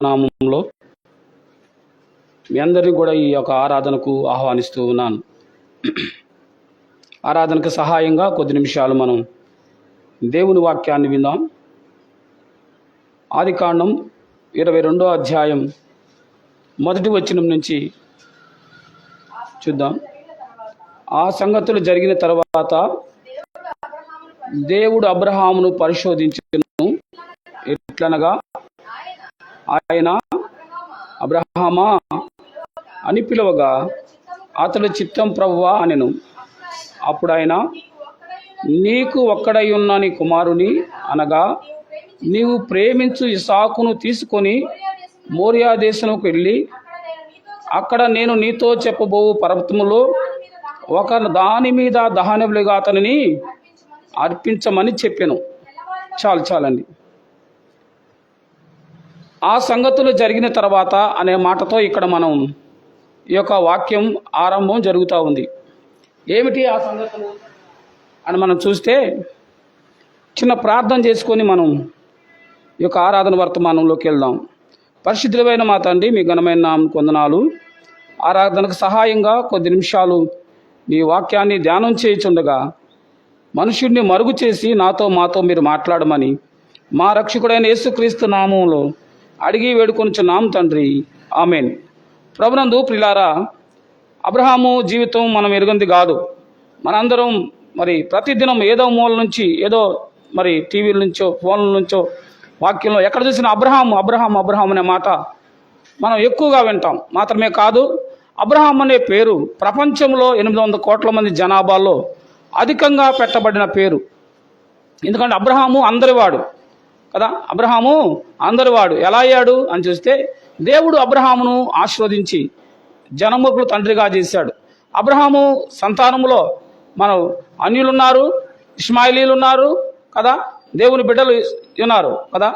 నామంలో మీ అందరినీ కూడా ఈ యొక్క ఆరాధనకు ఆహ్వానిస్తూ ఉన్నాను. ఆరాధనకు సహాయంగా కొద్ది నిమిషాలు మనం దేవుని వాక్యాన్ని విందాం. ఆదికాండం 22వ అధ్యాయం 1వ వచనం నుంచి చూద్దాం. ఆ సంగతులు జరిగిన తర్వాత దేవుడు అబ్రహామును పరిశోధించెను. ఎట్లనగా ఆయన అబ్రహామా అని పిలువగా అతడు చిత్తం ప్రభువా అనెను. అప్పుడు ఆయన, నీకు ఒక్కడై ఉన్న నీ కుమారుని అనగా నీవు ప్రేమించు ఇస్సాకును తీసుకొని మోరియా దేశముకు వెళ్ళి అక్కడ నేను నీతో చెప్పబోవు పర్వతములో ఒక దాని మీద దహనబలిగా అతనిని అర్పించమని చెప్పాను. చాలండి. ఆ సంగతులు జరిగిన తర్వాత అనే మాటతో ఇక్కడ మనం ఈ యొక్క వాక్యం ఆరంభం జరుగుతూ ఉంది. ఏమిటి ఆ సంగతులు అని మనం చూస్తే, చిన్న ప్రార్థన చేసుకొని మనం ఈ యొక్క ఆరాధన వర్తమానంలోకి వెళ్దాం. పరిశుద్ధులైన మా తండ్రి, మీ ఘనమైన నామమునకు వందనాలు. ఆరాధనకు సహాయంగా కొద్ది నిమిషాలు మీ వాక్యాన్ని ధ్యానం చేయుచుండగా మనుషుడిని మరుగు చేసి మాతో మీరు మాట్లాడమని మా రక్షకుడైన యేసుక్రీస్తు నామంలో అడిగి వేడుకొనుచున్నాం తండ్రి, ఆమెన్. ప్రభునందు ప్రియులారా, అబ్రహాము జీవితం మనం ఎరుగంది కాదు. మనందరం మరి ప్రతిదినం ఏదో మూల నుంచి, ఏదో మరి టీవీల నుంచో ఫోన్ల నుంచో వాక్యంలో ఎక్కడ చూసినా అబ్రహాం అనే మాట మనం ఎక్కువగా వింటాం. మాత్రమే కాదు, అబ్రహాం అనే పేరు ప్రపంచంలో 800 కోట్ల మంది జనాభాలో అధికంగా పెట్టబడిన పేరు. ఎందుకంటే అబ్రహాము అందరివాడు కదా. అబ్రహాము అందరివాడు ఎలా అయ్యాడు అని చూస్తే, దేవుడు అబ్రహామును ఆశీర్వదించి జనములకు తండ్రిగా చేశాడు. అబ్రహాము సంతానములో మనం అన్యులు ఉన్నారు, ఇష్మాయిలీలు ఉన్నారు కదా, దేవుని బిడ్డలు ఉన్నారు కదా,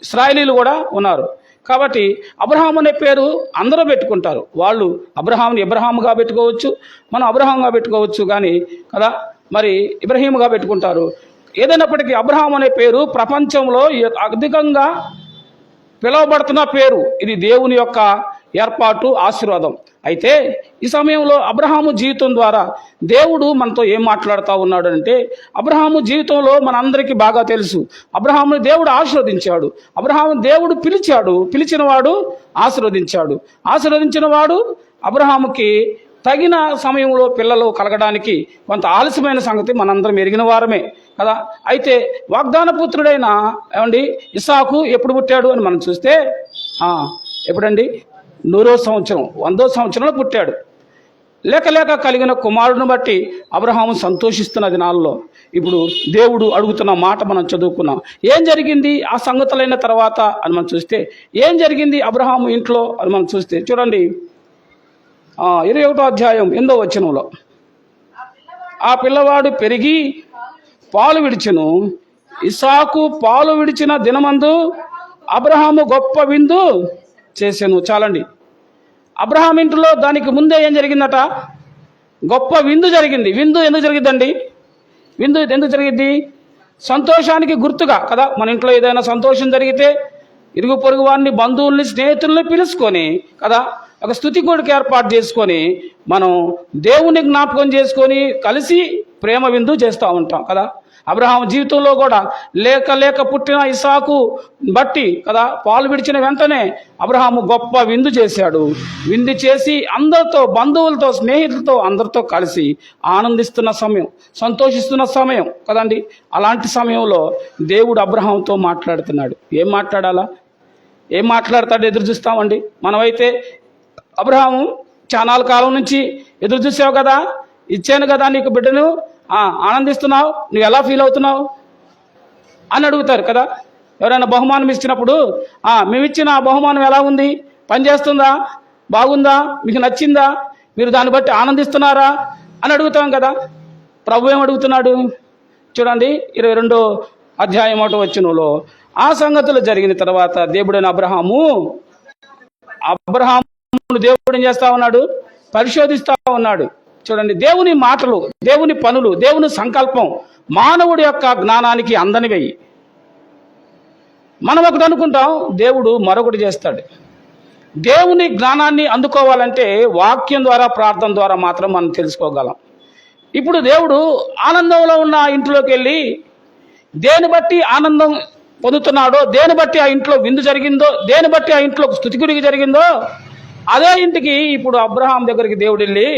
ఇశ్రాయేలీలు కూడా ఉన్నారు. కాబట్టి అబ్రహాం అనే పేరు అందరూ పెట్టుకుంటారు. వాళ్ళు అబ్రహాంని ఇబ్రహాముగా పెట్టుకోవచ్చు, మనం అబ్రహాంగా పెట్టుకోవచ్చు కానీ కదా, మరి ఇబ్రహీముగా పెట్టుకుంటారు. ఏదైనప్పటికీ అబ్రహాం అనే పేరు ప్రపంచంలో అధికంగా పిలువబడుతున్న పేరు. ఇది దేవుని యొక్క ఏర్పాటు, ఆశీర్వాదం. అయితే ఈ సమయంలో అబ్రహాము జీవితం ద్వారా దేవుడు మనతో ఏం మాట్లాడుతూ ఉన్నాడు అంటే, అబ్రహాము జీవితంలో మనందరికీ బాగా తెలుసు. అబ్రహాముని దేవుడు ఆశీర్వదించాడు. అబ్రహాము దేవుడు పిలిచాడు, పిలిచినవాడు ఆశీర్వదించాడు. ఆశీర్వదించిన వాడు అబ్రహాముకి తగిన సమయంలో పిల్లలు కలగడానికి కొంత ఆలస్యమైన సంగతి మనందరం ఎరిగిన వారమే కదా. అయితే వాగ్దాన పుత్రుడైన ఇస్సాకు ఎప్పుడు పుట్టాడు అని మనం చూస్తే, ఎప్పుడండి? 100వ సంవత్సరం, 100వ సంవత్సరంలో పుట్టాడు. లేక కలిగిన కుమారుడిని బట్టి అబ్రహాము సంతోషిస్తున్న దినాల్లో ఇప్పుడు దేవుడు అడుగుతున్న మాట మనం చదువుకున్నాం. ఏం జరిగింది ఆ సంగతులైన తర్వాత అని మనం చూస్తే, ఏం జరిగింది అబ్రహాము ఇంట్లో అని మనం చూస్తే చూడండి. 21వ అధ్యాయం 8వ వచనంలో, ఆ పిల్లవాడు పెరిగి పాలు విడిచెను. ఇస్సాకు పాలు విడిచిన దినమందు అబ్రహాము గొప్ప విందు చేసెను. చాలండి. అబ్రహాం ఇంట్లో దానికి ముందే ఏం జరిగిందట? గొప్ప విందు జరిగింది. విందు ఎందుకు జరిగిద్దండి? విందు ఎందుకు జరిగిద్ది? సంతోషానికి గుర్తుగా కదా. మన ఇంట్లో ఏదైనా సంతోషం జరిగితే ఇరుగు పొరుగు వారిని, బంధువుల్ని, స్నేహితుల్ని పిలుచుకొని కదా, ఒక స్తుతి కూడిక ఏర్పాటు చేసుకొని మనం దేవుని జ్ఞాపకం చేసుకొని కలిసి ప్రేమ విందు చేస్తూ ఉంటాం కదా. అబ్రహాం జీవితంలో కూడా లేక పుట్టిన ఇస్సాకు బట్టి కదా, పాలు విడిచిన వెంటనే అబ్రహాము గొప్ప విందు చేశాడు. విందు చేసి అందరితో, బంధువులతో, స్నేహితులతో అందరితో కలిసి ఆనందిస్తున్న సమయం, సంతోషిస్తున్న సమయం కదండి. అలాంటి సమయంలో దేవుడు అబ్రహాంతో మాట్లాడుతున్నాడు. ఏం మాట్లాడాలా? ఏం మాట్లాడతాడు? ఎదురు చూస్తామండి. మనమైతే అబ్రహాము చాలా కాలం నుంచి ఎదురు చూసావు కదా, ఇచ్చాను కదా నీకు బిడ్డను, ఆనందిస్తున్నావు, నువ్వు ఎలా ఫీల్ అవుతున్నావు అని అడుగుతారు కదా. ఎవరైనా బహుమానం ఇచ్చినప్పుడు, మేము ఇచ్చిన బహుమానం ఎలా ఉంది, పనిచేస్తుందా, బాగుందా, మీకు నచ్చిందా, మీరు దాన్ని బట్టి ఆనందిస్తున్నారా అని అడుగుతాం కదా. ప్రభు ఏం అడుగుతున్నాడు చూడండి. 22వ అధ్యాయం 1వ వచనంలో, ఆ సంగతులు జరిగిన తర్వాత దేవుడైన అబ్రహాము దేవుడు ఏం చేస్తా ఉన్నాడు? పరిశోధిస్తా ఉన్నాడు. చూడండి, దేవుని మాటలు, దేవుని పనులు, దేవుని సంకల్పం మానవుడి యొక్క జ్ఞానానికి అందనివై. మనం ఒకటి అనుకుంటాం, దేవుడు మరొకటి చేస్తాడు. దేవుని జ్ఞానాన్ని అందుకోవాలంటే వాక్యం ద్వారా, ప్రార్థన ద్వారా మాత్రం మనం తెలుసుకోగలం. ఇప్పుడు దేవుడు ఆనందంలో ఉన్న ఆ ఇంట్లోకి వెళ్ళి దేని బట్టి ఆనందం పొందుతున్నాడో, దేని బట్టి ఆ ఇంట్లో విందు జరిగిందో, దేని బట్టి ఆ ఇంట్లో స్తుతిగుడికి జరిగిందో, అదే ఇంటికి ఇప్పుడు అబ్రహాం దగ్గరికి దేవుడు వెళ్ళి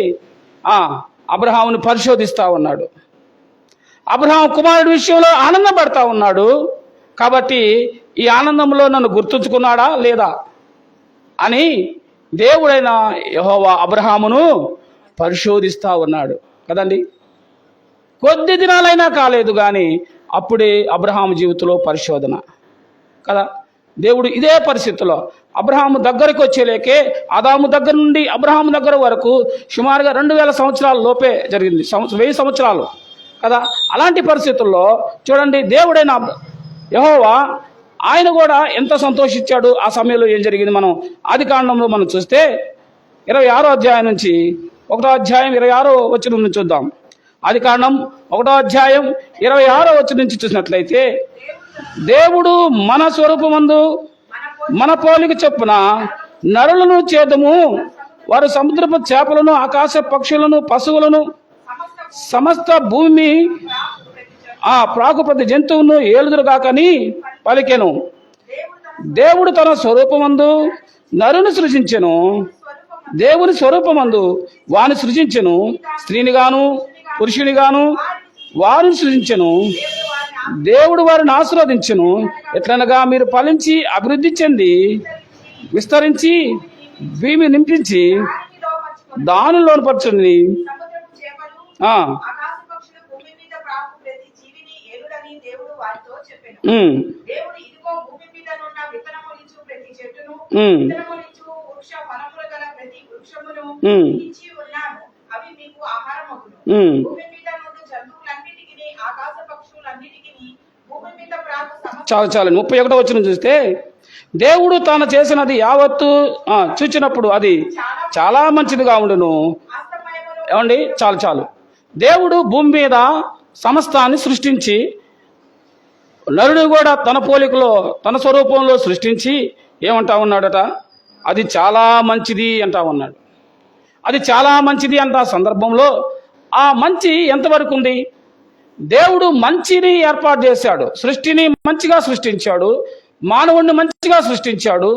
అబ్రహాముని పరిశోధిస్తూ ఉన్నాడు. అబ్రహాం కుమారుడి విషయంలో ఆనందపడతా ఉన్నాడు. కాబట్టి ఈ ఆనందంలో నన్ను గుర్తుంచుకున్నాడా లేదా అని దేవుడైన యెహోవా అబ్రహామును పరిశోధిస్తూ ఉన్నాడు కదండి. కొద్ది దినాలైనా కాలేదు కానీ అప్పుడే అబ్రహాము జీవితంలో పరిశోధన కదా. దేవుడు ఇదే పరిస్థితిలో అబ్రహాము దగ్గరికి వచ్చేలేకే, ఆదాము దగ్గర నుండి అబ్రహాము దగ్గర వరకు సుమారుగా 2000 సంవత్సరాల లోపే జరిగింది, 1000 సంవత్సరాలు కదా. అలాంటి పరిస్థితుల్లో చూడండి, దేవుడైన యెహోవా ఆయన కూడా ఎంత సంతోషించాడు. ఆ సమయంలో ఏం జరిగింది మనం ఆదికాండంలో మనం చూస్తే 26వ అధ్యాయం నుంచి 1వ అధ్యాయం 26వ వచనం నుంచి చూద్దాం. ఆదికాండం 1వ అధ్యాయం 26వ వచనం నుంచి చూసినట్లయితే, దేవుడు మన స్వరూపమందు మన పోలిక చొప్పున నరులను చేద్దుము, వారు సముద్రపు చేపలను, ఆకాశ పక్షులను, పశువులను, సమస్త భూమి ప్రాకు ప్రతి జంతువును ఏలుదురుగాకని పలికెను. దేవుడు తన స్వరూపమందు నరుని సృజించెను, దేవుని స్వరూపమందు వాని సృజించెను, స్త్రీని గాను పురుషుని గాను వారిని సృజించెను. దేవుడు వారిని ఆశీర్వదించెను. ఎట్లనగా మీరు ఫలించి అభివృద్ధి చెంది విస్తరించి భూమి నింపించి దానిని లోనుపరచండి. చాలు 31వ వచనం చూస్తే, దేవుడు తాను చేసినది యావత్తు చూచినప్పుడు అది చాలా మంచిదిగా ఉండును. ఏమండి, చాలు. దేవుడు భూమి మీద సమస్తాన్ని సృష్టించి, నరుడు కూడా తన పోలికలో తన స్వరూపంలో సృష్టించి ఏమంటా ఉన్నాడట, అది చాలా మంచిది అంటా ఉన్నాడు. అది చాలా మంచిది అంట సందర్భంలో ఆ మంచి ఎంతవరకు ఉంది? దేవుడు మంచిని ఏర్పాటు చేశాడు, సృష్టిని మంచిగా సృష్టించాడు, మానవుడిని మంచిగా సృష్టించాడు.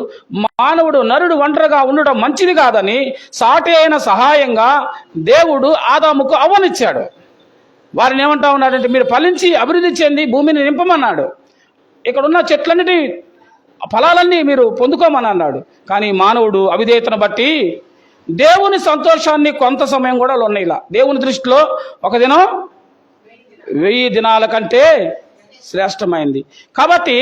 మానవుడు నరుడు ఒంటరిగా ఉండడం మంచిది కాదని సాటి అయిన సహాయంగా దేవుడు ఆదాముకు అవ్వనిచ్చాడు. వారిని ఏమంటా ఉన్నాడంటే, మీరు ఫలించి అభివృద్ధి చెంది భూమిని నింపమన్నాడు. ఇక్కడున్న చెట్లన్నిటి ఫలాలన్నీ మీరు పొందుకోమని అన్నాడు. కానీ మానవుడు అవిధేయతను బట్టి దేవుని సంతోషాన్ని కొంత సమయం కూడా లొన్నయిలా. దేవుని దృష్టిలో ఒక దినం 1000 దినాల కంటే శ్రేష్టమైంది. కాబట్టి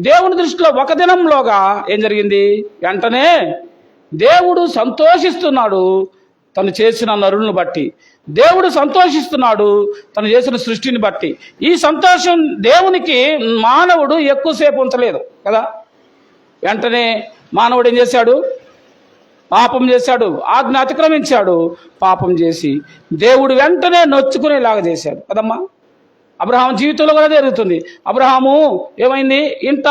దేవుని దృష్టిలో ఒక దినంలోగా ఏం జరిగింది? వెంటనే దేవుడు సంతోషిస్తున్నాడు తను చేసిన నరులను బట్టి, దేవుడు సంతోషిస్తున్నాడు తను చేసిన సృష్టిని బట్టి. ఈ సంతోషం దేవునికి మానవుడు ఎక్కువసేపు ఉంచలేదు కదా. వెంటనే మానవుడు ఏం చేశాడు? పాపం చేశాడు, ఆజ్ఞ అతిక్రమించాడు. పాపం చేసి దేవుడు వెంటనే నొచ్చుకునేలాగా చేశాడు కదమ్మా. అబ్రహాం జీవితంలో కూడా జరుగుతుంది. అబ్రహాము ఏమైంది? ఇంత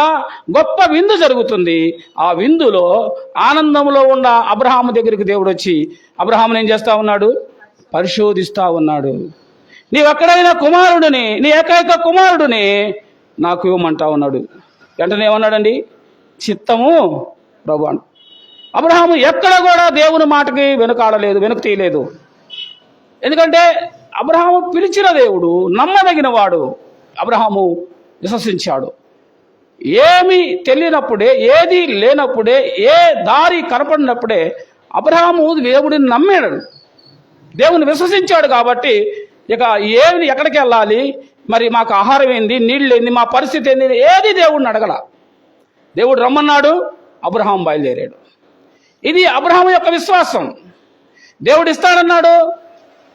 గొప్ప విందు జరుగుతుంది. ఆ విందులో ఆనందంలో ఉన్న అబ్రహాము దగ్గరికి దేవుడు వచ్చి అబ్రహాముని ఏం చేస్తా ఉన్నాడు? పరిశోధిస్తా ఉన్నాడు. నీవెక్కడైనా కుమారుడిని, నీ ఏకైక కుమారుడిని నాకు ఇవ్వమంటా ఉన్నాడు. వెంటనే ఏమన్నాడండి? చిత్తము ప్రభు. అబ్రహాము ఎక్కడ కూడా దేవుని మాటకి వెనుకాడలేదు, వెనుక తీయలేదు. ఎందుకంటే అబ్రహాము పిలిచిన దేవుడు నమ్మదగిన వాడు. అబ్రహాము విశ్వసించాడు. ఏమీ తెలియనప్పుడే, ఏది లేనప్పుడే, ఏ దారి కనపడినప్పుడే అబ్రహాము దేవుడిని నమ్మాడు, దేవుని విశ్వసించాడు. కాబట్టి ఇక ఎక్కడికి వెళ్ళాలి, మరి మాకు ఆహారం ఏంది, నీళ్ళు ఏంది, మా పరిస్థితి ఏంది, ఏది దేవుడిని అడగల. దేవుడు రమ్మన్నాడు, అబ్రహాం బయలుదేరాడు. ఇది అబ్రహాము యొక్క విశ్వాసం. దేవుడు ఇస్తాడన్నాడు,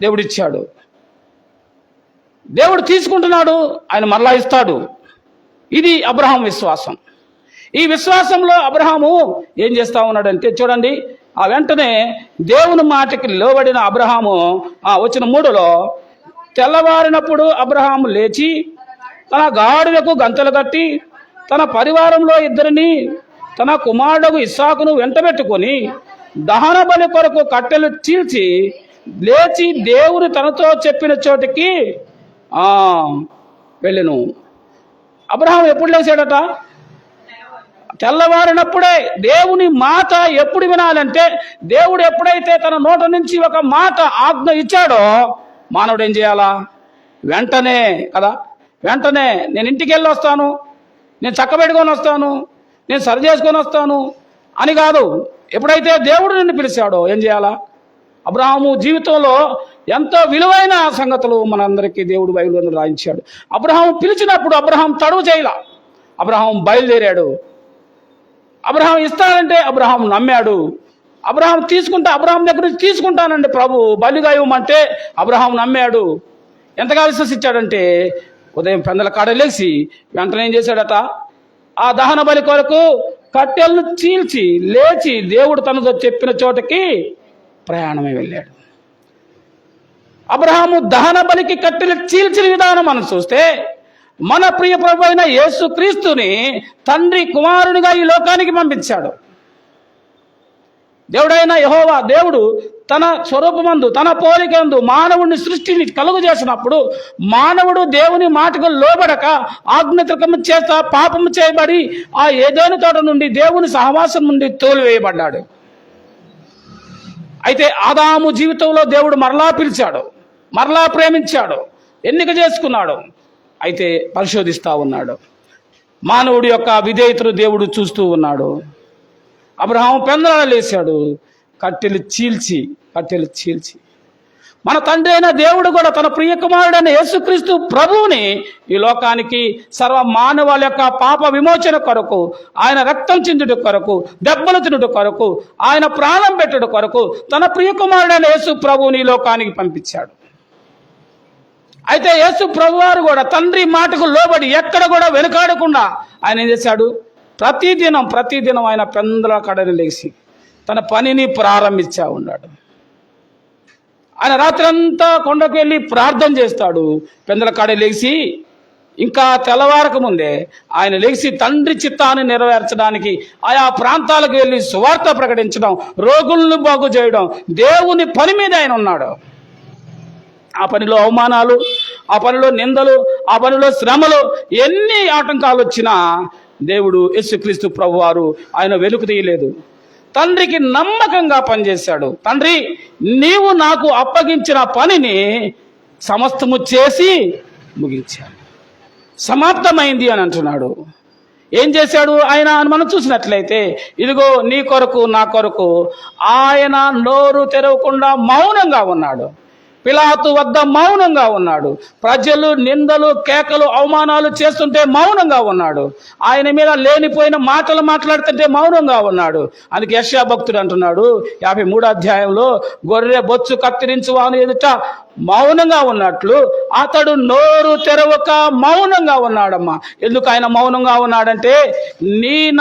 దేవుడు ఇచ్చాడు. దేవుడు తీసుకుంటున్నాడు, ఆయన మరలా ఇస్తాడు. ఇది అబ్రహాం విశ్వాసం. ఈ విశ్వాసంలో అబ్రహాము ఏం చేస్తా ఉన్నాడంటే చూడండి, ఆ వెంటనే దేవుని మాటకి లోబడిన అబ్రహాము వచ్చిన 3లో, తెల్లవారినప్పుడు అబ్రహాము లేచి తన గాడిదకు గంతలు కట్టి తన పరివారంలో ఇద్దరిని తన కుమారుడు ఇస్సాకును వెంటబెట్టుకొని దహన బలి కొరకు కట్టెలు చీల్చి లేచి దేవుడు తనతో చెప్పిన చోటికి వెళ్ళెను. అబ్రహాం ఎప్పుడు లేచాడట? తెల్లవారినప్పుడే. దేవుని మాట ఎప్పుడు వినాలంటే, దేవుడు ఎప్పుడైతే తన నోట నుంచి ఒక మాట ఆజ్ఞ ఇచ్చాడో మానవుడు ఏం చేయాలా? వెంటనే కదా, వెంటనే నేను ఇంటికి వెళ్ళి వస్తాను, నేను చక్కబెట్టుకొని వస్తాను, నేను సరి చేసుకొని వస్తాను అని కాదు. ఎప్పుడైతే దేవుడు నిన్ను పిలిచాడో ఏం చేయాలా? అబ్రహాము జీవితంలో ఎంతో విలువైన సంగతులు మనందరికీ దేవుడు బైబిల్లో రాయించాడు. అబ్రహాం పిలిచినప్పుడు అబ్రహాం తడువు చేయలా, అబ్రహాం బయలుదేరాడు. అబ్రహాం ఇస్తానంటే అబ్రహాం నమ్మాడు. అబ్రహాం అబ్రహాం దగ్గర నుంచి తీసుకుంటానండి ప్రభు బలిగా ఇవ్వమంటే అబ్రహాం నమ్మాడు. ఎంతగా విశ్వసించాడంటే ఉదయం పెందల కాడ లేచి వెంటనే ఏం చేశాడట? ఆ దహన బలి కొరకు కట్టెలను చీల్చి లేచి దేవుడు తనతో చెప్పిన చోటకి ప్రయాణమే వెళ్ళాడు. అబ్రహాము దహన బలికి కట్టెలు చీల్చిన విధానం మనం చూస్తే, మన ప్రియ ప్రభు అయిన యేసు క్రీస్తుని తండ్రి కుమారునిగా ఈ లోకానికి పంపించాడు. దేవుడైన యెహోవా దేవుడు తన స్వరూపమందు తన పోలికందు మానవుడిని సృష్టిని కలుగు చేసినప్పుడు మానవుడు దేవుని మాటకు లోబడక ఆజ్ఞాతిక్రమం చేత పాపము చేయబడి ఆ ఏదోని తోట నుండి దేవుని సహవాసం నుండి తోలివేయబడ్డాడు. అయితే ఆదాము జీవితంలో దేవుడు మరలా పిలిచాడు, మరలా ప్రేమించాడు, ఎన్నిక చేసుకున్నాడు. అయితే పరిశోధిస్తూ ఉన్నాడు. మానవుడి యొక్క విధేయతను దేవుడు చూస్తూ ఉన్నాడు. అబ్రహాం పెందలాడ లేచాడు, కట్టెలు చీల్చి మన తండ్రి అయిన దేవుడు కూడా తన ప్రియ కుమారుడైన యేసుక్రీస్తు ప్రభువుని ఈ లోకానికి సర్వ మానవాళ యొక్క పాప విమోచన కొరకు, ఆయన రక్తం చిందుట కొరకు, దెబ్బలు తినుట కొరకు, ఆయన ప్రాణం పెట్టుట కొరకు తన ప్రియ కుమారుడైన యేసు ప్రభువుని ఈ లోకానికి పంపించాడు. అయితే యేసు ప్రభువారు కూడా తండ్రి మాటకు లోబడి ఎక్కడ కూడా వెనుకాడకుండా ఆయన ఏం చేశాడు? ప్రతిదినం ఆయన పెందల కడని లేచి తన పనిని ప్రారంభించా ఉన్నాడు. ఆయన రాత్రి అంతా కొండకు వెళ్ళి ప్రార్థన చేస్తాడు. పెందల కాడ లేచి ఇంకా తెల్లవారక ముందే ఆయన లేచి తండ్రి చిత్తాన్ని నెరవేర్చడానికి ఆయా ప్రాంతాలకు వెళ్ళి సువార్త ప్రకటించడం, రోగులను బాగు చేయడం, దేవుని పని మీద ఆయన ఉన్నాడు. ఆ పనిలో అవమానాలు, ఆ పనిలో నిందలు, ఆ పనిలో శ్రమలు, ఎన్ని ఆటంకాలు వచ్చినా దేవుడు యేసుక్రీస్తు ప్రభువారు ఆయన వెనుక తీయలేదు. తండ్రికి నమ్మకంగా పనిచేశాడు. తండ్రి, నీవు నాకు అప్పగించిన పనిని సమస్తము చేసి ముగించాడు, సమాప్తమైంది అని అంటున్నాడు. ఏం చేశాడు ఆయన అని మనం చూసినట్లయితే, ఇదిగో నీ కొరకు నా కొరకు ఆయన నోరు తెరవకుండా మౌనంగా ఉన్నాడు. పిలాతు వద్ద మౌనంగా ఉన్నాడు. ప్రజలు నిందలు, కేకలు, అవమానాలు చేస్తుంటే మౌనంగా ఉన్నాడు. ఆయన మీద లేనిపోయిన మాటలు మాట్లాడుతుంటే మౌనంగా ఉన్నాడు. అందుకే యెషయా భక్తుడు అంటున్నాడు 53వ అధ్యాయంలో, గొర్రె బొచ్చు కత్తిరించు వాని ఎదుట మౌనంగా ఉన్నట్లు అతడు నోరు తెరవక మౌనంగా ఉన్నాడమ్మా. ఎందుకు ఆయన మౌనంగా ఉన్నాడంటే,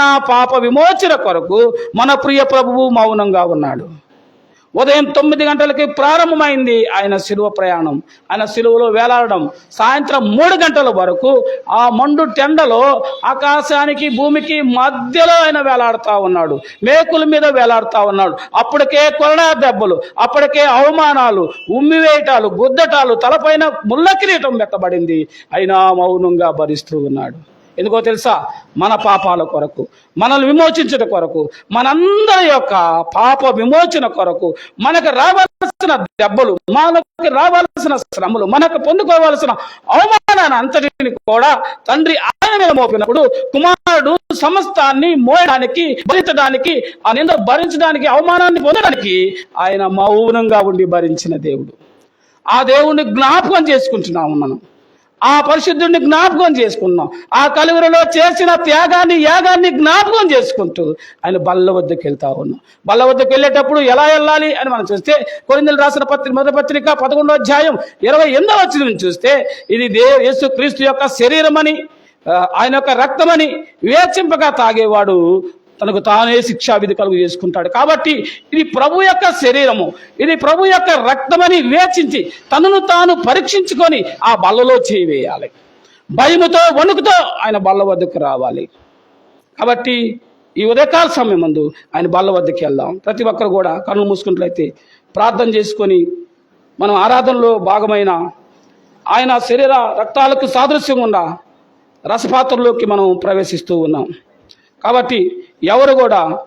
నా పాప విమోచన కొరకు మన ప్రియ ప్రభువు మౌనంగా ఉన్నాడు. ఉదయం 9 గంటలకి ప్రారంభమైంది ఆయన శిలువ ప్రయాణం. ఆయన శిలువలో వేలాడడం సాయంత్రం 3 గంటల వరకు ఆ మండు టెండలో ఆకాశానికి భూమికి మధ్యలో ఆయన వేలాడుతూ ఉన్నాడు. మేకుల మీద వేలాడుతూ ఉన్నాడు. అప్పటికే కొరడా దెబ్బలు, అప్పటికే అవమానాలు, ఉమ్మివేయటాలు, గుద్దటాలు, తలపైన ముళ్ళ కిరీటం పెట్టబడింది. అయినా మౌనంగా భరిస్తూ ఉన్నాడు. ఎందుకో తెలుసా? మన పాపాల కొరకు, మనల్ని విమోచించడం కొరకు, మనందరి యొక్క పాప విమోచన కొరకు, మనకు రావాల్సిన దెబ్బలు, మనకు రావాల్సిన శ్రమలు, మనకు పొందుకోవాల్సిన అవమానాన్ని అంతటిని కూడా తండ్రి ఆయన మీద మోపినప్పుడు కుమారుడు సమస్తాన్ని మోయడానికి, భరించడానికి, ఆ నింద భరించడానికి, అవమానాన్ని పొందడానికి ఆయన మౌనంగా ఉండి భరించిన దేవుడు. ఆ దేవుణ్ణి జ్ఞాపకం చేసుకుంటున్నాము మనం. ఆ పరిశుద్ధుడిని జ్ఞాపకం చేసుకున్నాం. ఆ కలువరిలో చేసిన త్యాగాన్ని, యాగాన్ని జ్ఞాపకం చేసుకుంటూ ఆయన బల్ల వద్దకు వెళ్తా ఉన్నాం. బల్ల వద్దకు వెళ్ళేటప్పుడు ఎలా వెళ్ళాలి అని మనం చూస్తే, కొరింథీయులకు రాసిన మొదటి పత్రిక 11వ అధ్యాయం 28వ వచనం చూస్తే, ఇది యేసు క్రీస్తు యొక్క శరీరమని, ఆయన యొక్క రక్తమని వివేచింపగా తాగేవాడు తనకు తానే శిక్షావిధి కలుగు చేసుకుంటాడు. కాబట్టి ఇది ప్రభు యొక్క శరీరము, ఇది ప్రభు యొక్క రక్తమని వివేచించి తనను తాను పరీక్షించుకొని ఆ బల్లలో చేయి వేయాలి. భయముతో వణుకుతో ఆయన బల్ల వద్దకు రావాలి. కాబట్టి ఈ ఉదయకాల సమయం ముందు ఆయన బల్ల వద్దకు వెళ్దాం. ప్రతి ఒక్కరు కూడా కళ్ళు మూసుకున్నట్లయితే ప్రార్థన చేసుకొని మనం ఆరాధనలో భాగమైన ఆయన శరీర రక్తాలకు సాదృశ్యంగా ఉన్న రసపాత్రలోకి మనం ప్రవేశిస్తూ ఉన్నాం. కాబట్టి ఎవరు కూడా